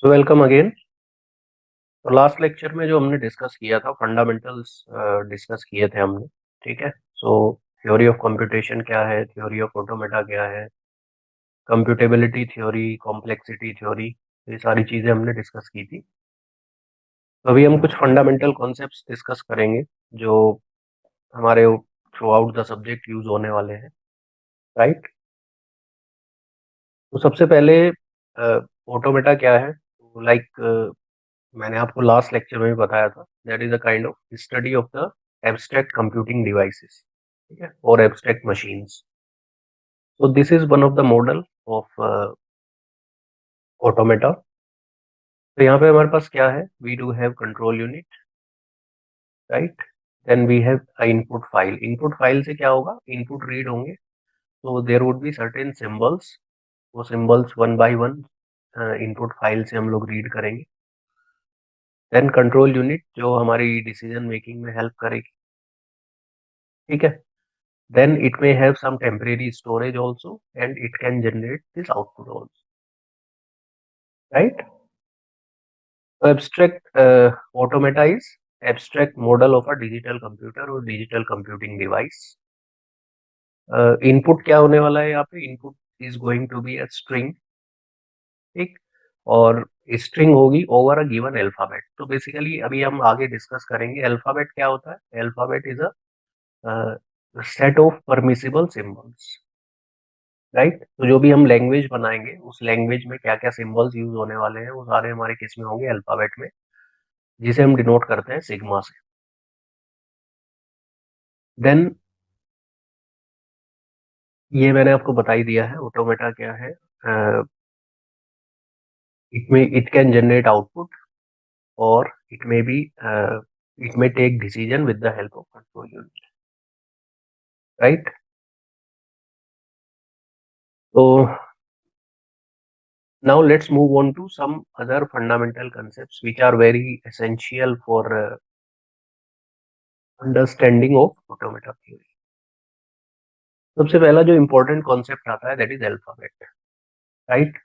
तो welcome again. तो last lecture में जो हमने डिस्कस किया था फंडामेंटल्स डिस्कस किए थे हमने। ठीक है। सो थ्योरी ऑफ कंप्यूटेशन क्या है, थ्योरी ऑफ ऑटोमेटा क्या है, कंप्यूटेबिलिटी थ्योरी, कॉम्प्लेक्सिटी थ्योरी, ये सारी चीजें हमने डिस्कस की थी। तो अभी हम कुछ फंडामेंटल कॉन्सेप्ट्स डिस्कस करेंगे जो हमारे through out the subject use होने वाले हैं। राइट। तो सबसे पहले ऑटोमेटा क्या है। तो मैंने आपको लास्ट लेक्चर में भी बताया था, that is a kind of study of the abstract computing devices, ठीक है, और abstract machines. So this is one of the model of automata. तो यहाँ पे हमारे पास क्या है, we do have control unit, right. Then we have a input file. Input file से क्या होगा, इनपुट रीड होंगे, तो there would be certain symbols. वो symbols one by one input file से हम लोग रीड करेंगे। देन कंट्रोल यूनिट जो हमारी डिसीजन मेकिंग में हेल्प करेगी, ठीक है। Then it may have some temporary storage also, and it can generate this output also, right? So abstract automata is abstract model of a digital computer or digital computing device. Input क्या होने वाला है यहाँ पे, input is going to be a string, ठीक, और string होगी over a given alphabet. तो बेसिकली अभी हम आगे डिस्कस करेंगे अल्फाबेट क्या होता है। Alphabet is a set of permissible symbols, right. तो जो भी हम लैंग्वेज बनाएंगे उस लैंग्वेज में क्या क्या सिंबल्स यूज होने वाले हैं वो सारे हमारे किस में होंगे, अल्फाबेट में, जिसे हम डिनोट करते हैं सिग्मा से। देन ये मैंने आपको बता ही दिया है ऑटोमेटा क्या है। इट कैन जनरेट आउटपुट, और it may take decision with the help of control unit, right. तो now let's move on to some other fundamental concepts which are very essential for understanding of automata theory. सबसे पहला जो important concept आता है that is alphabet, right.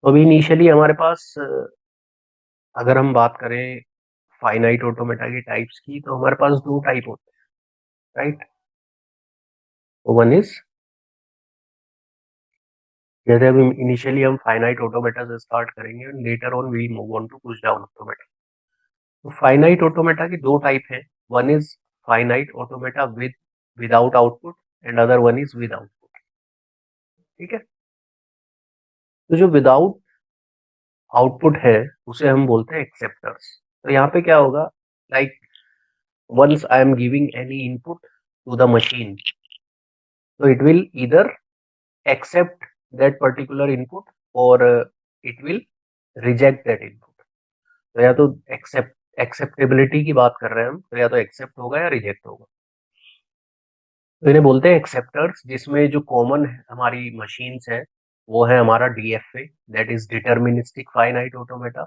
तो अभी initially हमारे पास अगर हम बात करें फाइनाइट ऑटोमेटा की टाइप्स की, तो हमारे पास दो टाइप होते हैं, राइट। वन इज, जैसे अभी इनिशियली हम फाइनाइट ऑटोमेटा से स्टार्ट करेंगे and later on we move on to push down automata. तो फाइनाइट ऑटोमेटा की दो टाइप है। One is finite automata without output, and other one is with output, ठीक है। तो जो विदाउट आउटपुट है उसे हम बोलते हैं एक्सेप्टर्स। तो यहाँ पे क्या होगा, like once I am giving any input to the machine, so it will either accept that particular input or it will reject that input. तो या तो एक्सेप्टेबिलिटी की बात कर रहे हैं हम, तो या तो एक्सेप्ट होगा या रिजेक्ट होगा। तो इन्हें बोलते हैं एक्सेप्टर्स, जिसमें जो कॉमन हमारी मशीन्स है वो है हमारा DFA, that is deterministic finite automata,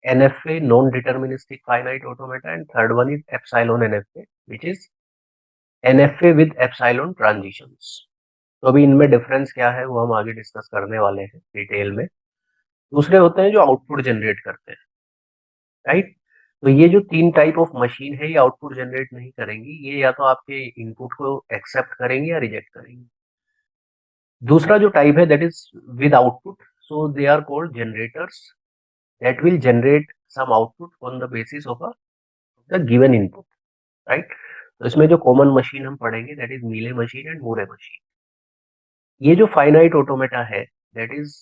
NFA non deterministic finite automata, and third one is epsilon NFA which is NFA with epsilon transitions. तो अभी इनमें डिफरेंस क्या है वो हम आगे डिस्कस करने वाले हैं डिटेल में। दूसरे होते हैं जो आउटपुट जनरेट करते हैं, राइट। तो ये जो तीन टाइप ऑफ मशीन है ये आउटपुट जनरेट नहीं करेंगी, ये या तो आपके इनपुट को एक्सेप्ट करेंगे या रिजेक्ट करेंगे। दूसरा जो टाइप है that is with output, so they are called generators that will generate some output on the basis of the given input, right. तो इसमें जो कॉमन मशीन हम पढ़ेंगे that is Mealy machine and Moore machine. ये जो finite automata है that is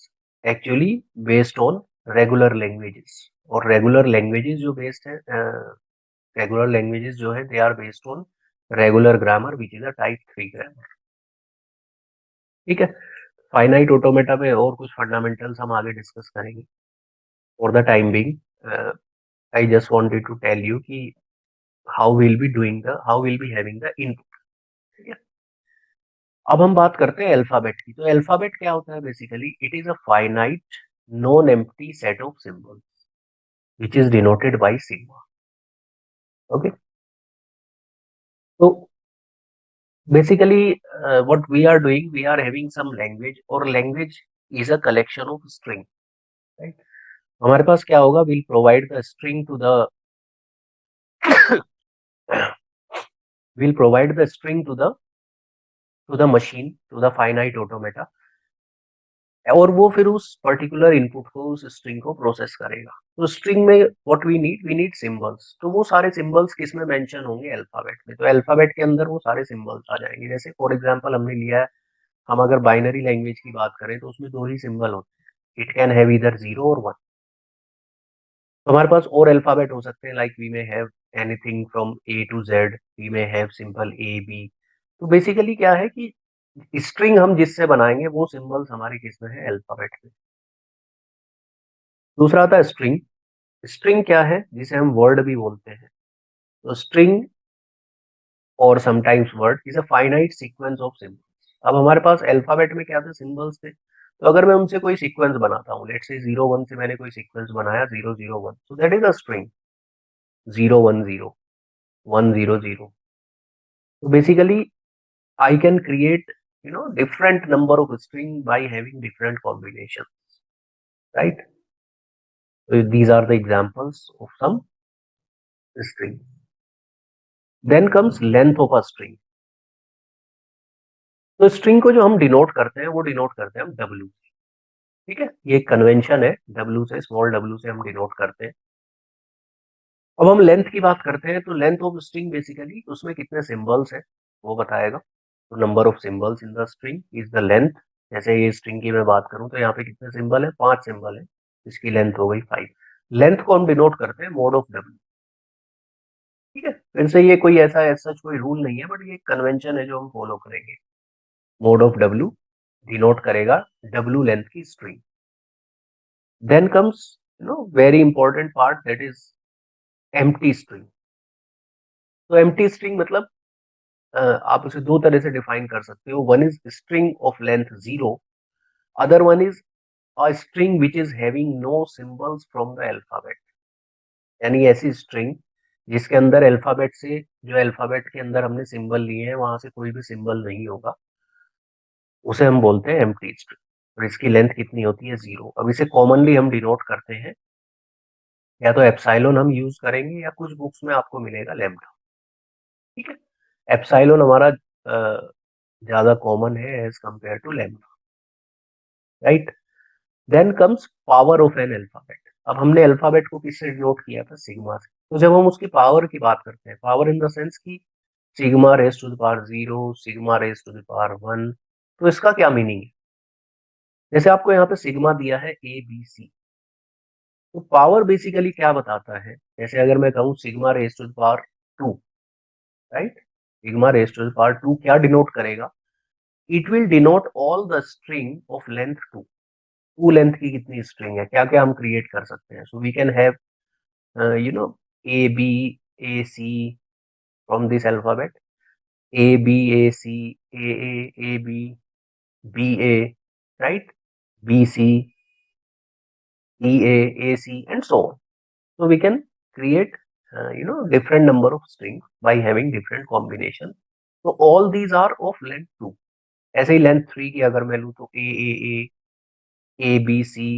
actually based on regular languages, और regular languages जो बेस्ड है, रेगुलर लैंग्वेजेस जो है they are based on regular grammar which is a type 3 grammar, ठीक है। फाइनाइट ऑटोमेटा में और कुछ फंडामेंटल्स हम आगे डिस्कस करेंगे। For the time being I just wanted to tell you कि how will be having the input, ठीक है। अब हम बात करते हैं अल्फाबेट की। तो अल्फाबेट क्या होता है, basically it is a finite non empty set of symbols which is denoted by sigma, okay। तो basically what we are doing, we are having some language, or language is a collection of string, right। हमारे पास क्या होगा, will provide the string to the will provide the string to the machine, to the finite automata, और वो फिर उस particular input को, उस स्ट्रिंग को प्रोसेस करेगा। तो स्ट्रिंग में व्हाट वी नीड सिंबल्स। तो वो सारे सिंबल्स किस में मेंशन होंगे, अल्फाबेट में। तो अल्फाबेट के अंदर वो सारे सिंबल्स आ जाएंगे। जैसे फॉर एग्जांपल हमने लिया है, हम अगर बाइनरी लैंग्वेज की बात करें तो उसमें दो ही सिंबल होते हैं, इट कैन हैव इधर 0 और 1। तो हमारे पास और अल्फाबेट हो सकते हैं, like we may have anything from A to Z, we may have simple A B. तो बेसिकली क्या है कि स्ट्रिंग हम जिससे बनाएंगे वो सिंबल्स हमारे किस में है, अल्फाबेट में। दूसरा आता है स्ट्रिंग। स्ट्रिंग क्या है, जिसे हम वर्ड भी बोलते हैं। तो स्ट्रिंग और sometimes word is a finite sequence of symbols. अब हमारे पास अल्फाबेट में क्या थे, सिंबल्स थे। तो अगर मैं उनसे कोई सीक्वेंस बनाता हूँ, लेट्स से 0 1 से मैंने कोई सीक्वेंस बनाया, 0 0 1, सो that is a string. 0 1 0 1 0 0। So basically, I can create, different number of string by having different combinations, right? So these are the examples of some string. Then comes length of a string. तो string को जो हम denote करते हैं, वो denote करते हैं हम W। ठीक है, ये कन्वेंशन है, W से, स्मॉल W से हम डिनोट करते हैं। अब हम लेंथ की बात करते हैं, तो लेंथ ऑफ स्ट्रिंग बेसिकली उसमें कितने सिंबल्स है वो बताएगा। तो number of symbols in the string is the length. जैसे ये स्ट्रिंग की मैं बात करूं तो यहाँ पे कितने सिंबल है, 5 सिंबल है, इसकी लेंथ हो गई 5। लेंथ को हम डिनोट करते हैं मोड ऑफ W। ठीक है, फिर से ये कोई ऐसा सच कोई रूल नहीं है, बट ये कन्वेंशन है जो हम फॉलो करेंगे। मोड ऑफ W डिनोट करेगा W लेंथ की string. Then comes very important part, that is empty string. तो एम्प्टी स्ट्रिंग मतलब आप उसे दो तरह से डिफाइन कर सकते हो। One is string of length 0, other one is a string which is having no symbols from the alphabet. यानी ऐसी स्ट्रिंग जिसके अंदर अल्फाबेट से, जो अल्फाबेट के अंदर हमने सिंबल लिए हैं वहां से कोई भी सिंबल नहीं होगा, उसे हम बोलते हैं एम्प्टी स्ट्रिंग। और इसकी लेंथ कितनी होती है, 0। अब इसे कॉमनली हम डिनोट करते हैं, या तो एप्सिलॉन हम यूज करेंगे, या कुछ बुक्स में आपको मिलेगा लैम्डा। ठीक है, एप्सिलॉन हमारा ज्यादा कॉमन है as compare to lambda, right. Then comes power of an alphabet. अब हमने अल्फाबेट को किससे डिनोट किया था, सिग्मा से। तो जब हम उसकी पावर की बात करते हैं, पावर इन द सेंस की sigma raise to the power 0, sigma raise to the power 1, तो इसका क्या मीनिंग है। जैसे आपको यहाँ पे सिग्मा दिया है ABC, तो पावर बेसिकली क्या बताता है। जैसे अगर मैं कहूँ sigma raise to the power 2, right, sigma raise to the power 2 क्या डिनोट करेगा, it will denote all the string of length 2। Two length की कितनी स्ट्रिंग है, क्या क्या हम क्रिएट कर सकते हैं। So we can have AB AC from this alphabet, ABAC, AA, BA, right, BC, EA, AC, and so on. So we can create different number of strings by having different combination. So all these are of length 2। ऐसे ही length 3 की अगर मैं लूँ तो AAA, ABC,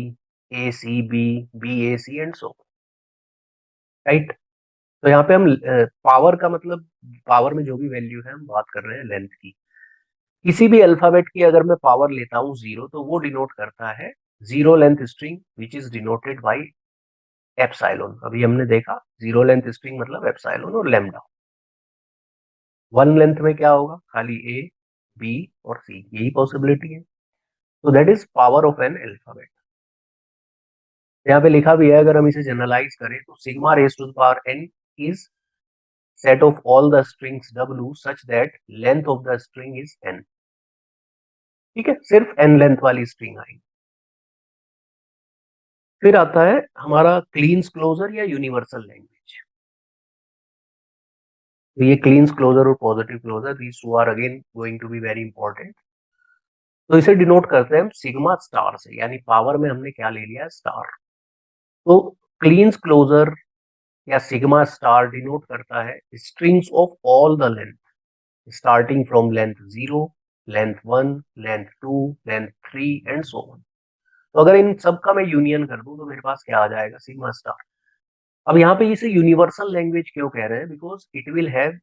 ACB, BAC and so, right. तो यहाँ पे हम पावर का मतलब, पावर में जो भी वैल्यू है हम बात कर रहे हैं लेंथ की। किसी भी अल्फाबेट की अगर मैं पावर लेता हूँ 0, तो वो डिनोट करता है 0 length string which is denoted by epsilon. अभी हमने देखा 0 लेंथ स्ट्रिंग मतलब एप्सिलॉन और लैम्डा। 1 लेंथ में क्या होगा, खाली A, B और C, यही पॉसिबिलिटी है। तो that is power of an alphabet. यहाँ पे लिखा भी है, अगर हम इसे जनरलाइज करें तो sigma raise to the power n is set of all the strings W such that length of the string is n। ठीक है, सिर्फ n लेंथ वाली स्ट्रिंग आएगी। फिर आता है हमारा क्लीन्स क्लोजर या यूनिवर्सल लैंग्वेज। तो ये क्लीन्स क्लोजर और positive closure, these two are again going to be very important. तो इसे डिनोट करते हैं हम सिग्मा स्टार से, यानी पावर में हमने क्या ले लिया, स्टार। तो क्लीन्स क्लोजर या सिग्मा स्टार डिनोट करता है strings of all the length, starting from length 0, length 1, length 2, length 3 and so on. तो अगर इन सब का मैं यूनियन कर दूं तो मेरे पास क्या आ जाएगा, सिग्मा स्टार। अब यहाँ पे इसे यूनिवर्सल लैंग्वेज क्यों कह रहे हैं, because it will have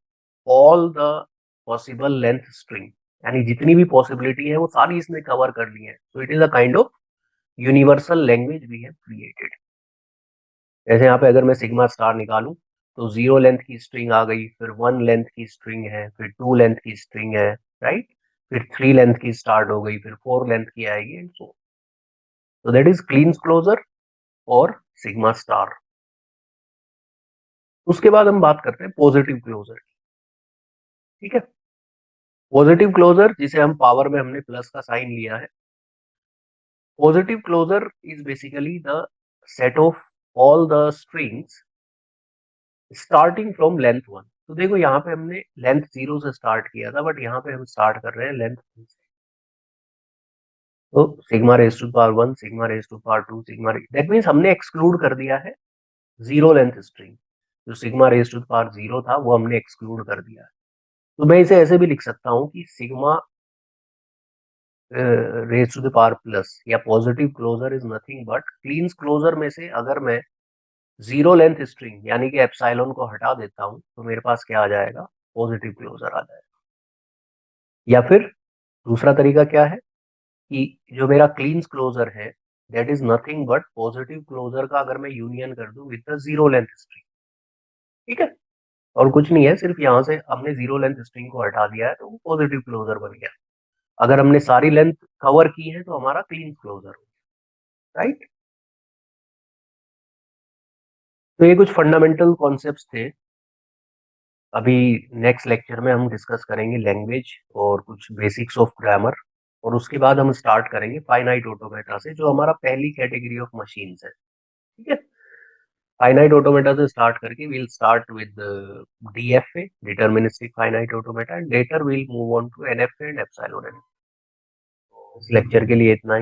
all the possible length string, यानी जितनी भी पॉसिबिलिटी है वो सारी इसने कवर कर ली है। तो it is a kind of universal language we have created. जैसे यहाँ पे अगर मैं सिग्मा स्टार निकालूं तो 0 लेंथ की स्ट्रिंग आ गई, फिर 1 लेंथ की स्ट्रिंग है, फिर 2 लेंथ की स्ट्रिंग है, राइट, फिर 3 लेंथ की स्टार्ट हो गई, फिर 4 लेंथ की आएगी and so that is Kleene closure और सिग्मा स्टार। उसके बाद हम बात करते हैं पॉजिटिव क्लोजर की। ठीक है, पॉजिटिव क्लोजर जिसे हम पावर में हमने प्लस का साइन लिया है, positive closure is basically the set of all the strings starting from length 1। तो देखो यहाँ पे हमने लेंथ 0 से स्टार्ट किया था, बट यहाँ पे हम स्टार्ट कर रहे हैं लेंथ 1 से। तो sigma raise to power 1, sigma raise to power 2, sigma, that means हमने एक्सक्लूड कर दिया है 0 लेंथ स्ट्रिंग। जो सिग्मा रेज टू पावर 0 था वो हमने एक्सक्लूड कर दिया है। तो मैं इसे ऐसे भी लिख सकता हूँ कि sigma raise to the power plus या positive closure is nothing but clean closure में से अगर मैं 0 लेंथ स्ट्रिंग यानी कि एप्सिलॉन को हटा देता हूँ तो मेरे पास क्या आ जाएगा, पॉजिटिव क्लोजर आ जाएगा। या फिर दूसरा तरीका क्या है कि जो मेरा क्लीन क्लोजर है that is nothing but positive closure का अगर मैं यूनियन कर दूं विद द 0 लेंथ स्ट्रिंग। ठीक है, और कुछ नहीं है, सिर्फ यहाँ से हमने 0 लेंथ स्ट्रिंग को हटा दिया है तो वो पॉजिटिव क्लोजर बन गया। अगर हमने सारी लेंथ कवर की है तो हमारा क्लीन क्लोजर हो गया, राइट। तो ये कुछ फंडामेंटल कॉन्सेप्ट्स थे। अभी नेक्स्ट लेक्चर में हम डिस्कस करेंगे लैंग्वेज और कुछ बेसिक्स ऑफ ग्रामर, और उसके बाद हम स्टार्ट करेंगे फाइनाइट ऑटोमेटा से, जो हमारा पहली कैटेगरी ऑफ मशीन्स है। ठीक है, फाइनाइट ऑटोमेटा से स्टार्ट करके we'll start with DFA, deterministic finite automata, and later we'll move on to NFA and epsilon NF। इस लेक्चर के लिए इतना ही।